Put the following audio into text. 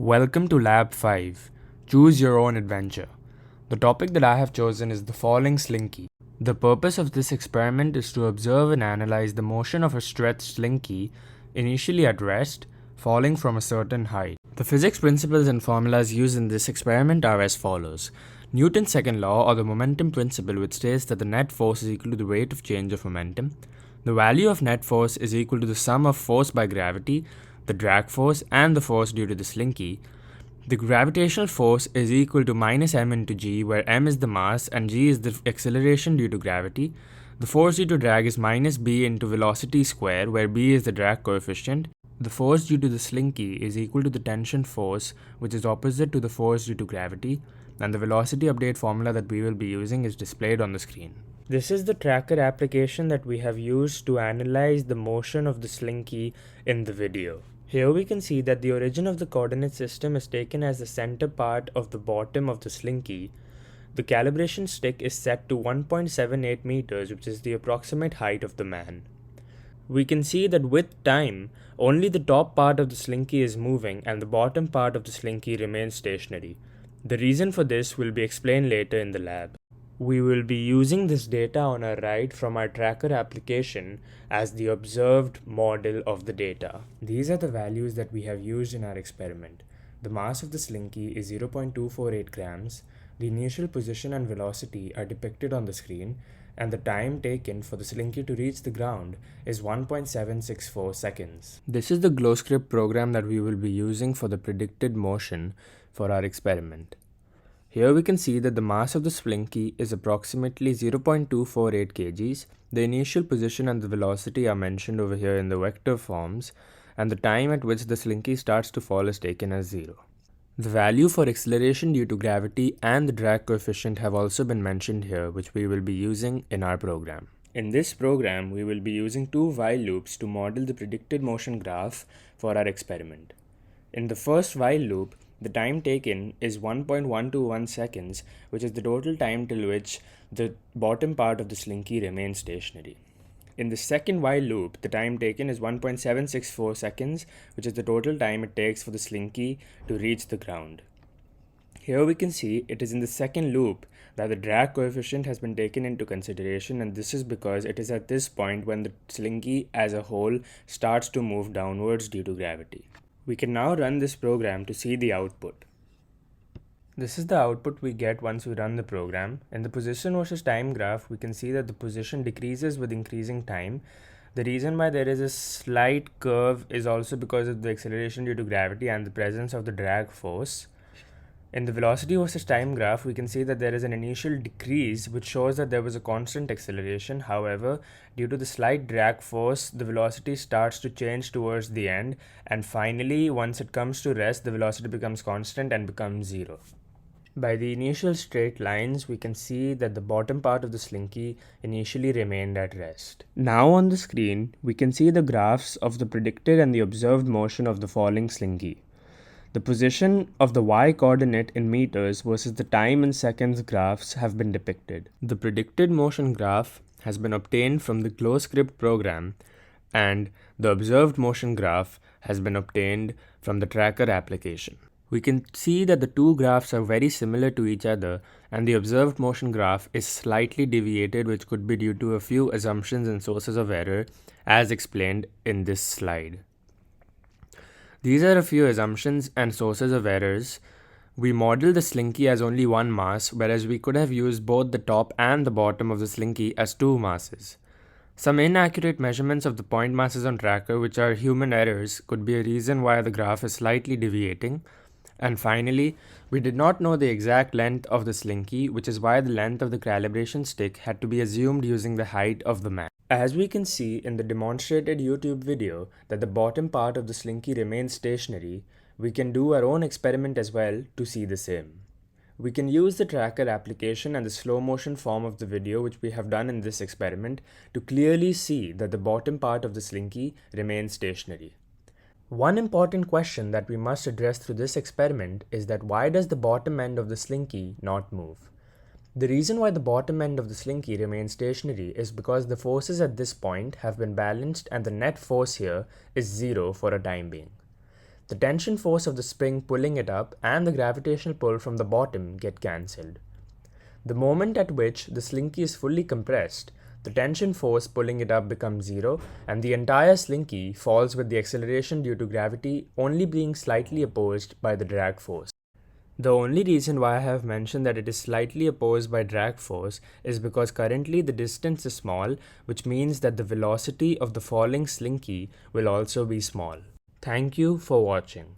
Welcome to Lab 5. Choose your own adventure. The topic that I have chosen is the falling slinky. The purpose of this experiment is to observe and analyze the motion of a stretched slinky, initially at rest, falling from a certain height. The physics principles and formulas used in this experiment are as follows. Newton's second law, or the momentum principle, which states that the net force is equal to the rate of change of momentum. The value of net force is equal to the sum of force by gravity, the drag force, and the force due to the slinky. The gravitational force is equal to minus m into g, where m is the mass and g is the acceleration due to gravity. The force due to drag is minus b into velocity square, where b is the drag coefficient. The force due to the slinky is equal to the tension force, which is opposite to the force due to gravity, and the velocity update formula that we will be using is displayed on the screen. This is the tracker application that we have used to analyze the motion of the slinky in the video. Here we can see that the origin of the coordinate system is taken as the center part of the bottom of the slinky. The calibration stick is set to 1.78 meters, which is the approximate height of the man. We can see that with time, only the top part of the slinky is moving and the bottom part of the slinky remains stationary. The reason for this will be explained later in the lab. We will be using this data on our right from our tracker application as the observed model of the data. These are the values that we have used in our experiment. The mass of the slinky is 0.248 grams, the initial position and velocity are depicted on the screen, and the time taken for the slinky to reach the ground is 1.764 seconds. This is the GlowScript program that we will be using for the predicted motion for our experiment. Here we can see that the mass of the slinky is approximately 0.248 kgs. The initial position and the velocity are mentioned over here in the vector forms, and the time at which the slinky starts to fall is taken as 0. The value for acceleration due to gravity and the drag coefficient have also been mentioned here, which we will be using in our program. In this program, we will be using two while loops to model the predicted motion graph for our experiment. In the first while loop, the time taken is 1.121 seconds, which is the total time till which the bottom part of the slinky remains stationary. In the second while loop, the time taken is 1.764 seconds, which is the total time it takes for the slinky to reach the ground. Here we can see it is in the second loop that the drag coefficient has been taken into consideration, and this is because it is at this point when the slinky as a whole starts to move downwards due to gravity. We can now run this program to see the output. This is the output we get once we run the program. In the position versus time graph, we can see that the position decreases with increasing time. The reason why there is a slight curve is also because of the acceleration due to gravity and the presence of the drag force. In the velocity versus time graph, we can see that there is an initial decrease which shows that there was a constant acceleration. However, due to the slight drag force, the velocity starts to change towards the end, and finally, once it comes to rest, the velocity becomes constant and becomes 0. By the initial straight lines, we can see that the bottom part of the slinky initially remained at rest. Now on the screen, we can see the graphs of the predicted and the observed motion of the falling slinky. The position of the y-coordinate in meters versus the time in seconds graphs have been depicted. The predicted motion graph has been obtained from the GlowScript program, and the observed motion graph has been obtained from the tracker application. We can see that the two graphs are very similar to each other, and the observed motion graph is slightly deviated, which could be due to a few assumptions and sources of error, as explained in this slide. These are a few assumptions and sources of errors. We modeled the slinky as only one mass, whereas we could have used both the top and the bottom of the slinky as two masses. Some inaccurate measurements of the point masses on tracker, which are human errors, could be a reason why the graph is slightly deviating. And finally, we did not know the exact length of the slinky, which is why the length of the calibration stick had to be assumed using the height of the man. As we can see in the demonstrated YouTube video that the bottom part of the slinky remains stationary, we can do our own experiment as well to see the same. We can use the tracker application and the slow motion form of the video, which we have done in this experiment, to clearly see that the bottom part of the slinky remains stationary. One important question that we must address through this experiment is that why does the bottom end of the slinky not move? The reason why the bottom end of the slinky remains stationary is because the forces at this point have been balanced and the net force here is 0 for a time being. The tension force of the spring pulling it up and the gravitational pull from the bottom get cancelled. The moment at which the slinky is fully compressed, the tension force pulling it up becomes zero, and the entire slinky falls with the acceleration due to gravity only being slightly opposed by the drag force. The only reason why I have mentioned that it is slightly opposed by drag force is because currently the distance is small, which means that the velocity of the falling slinky will also be small. Thank you for watching.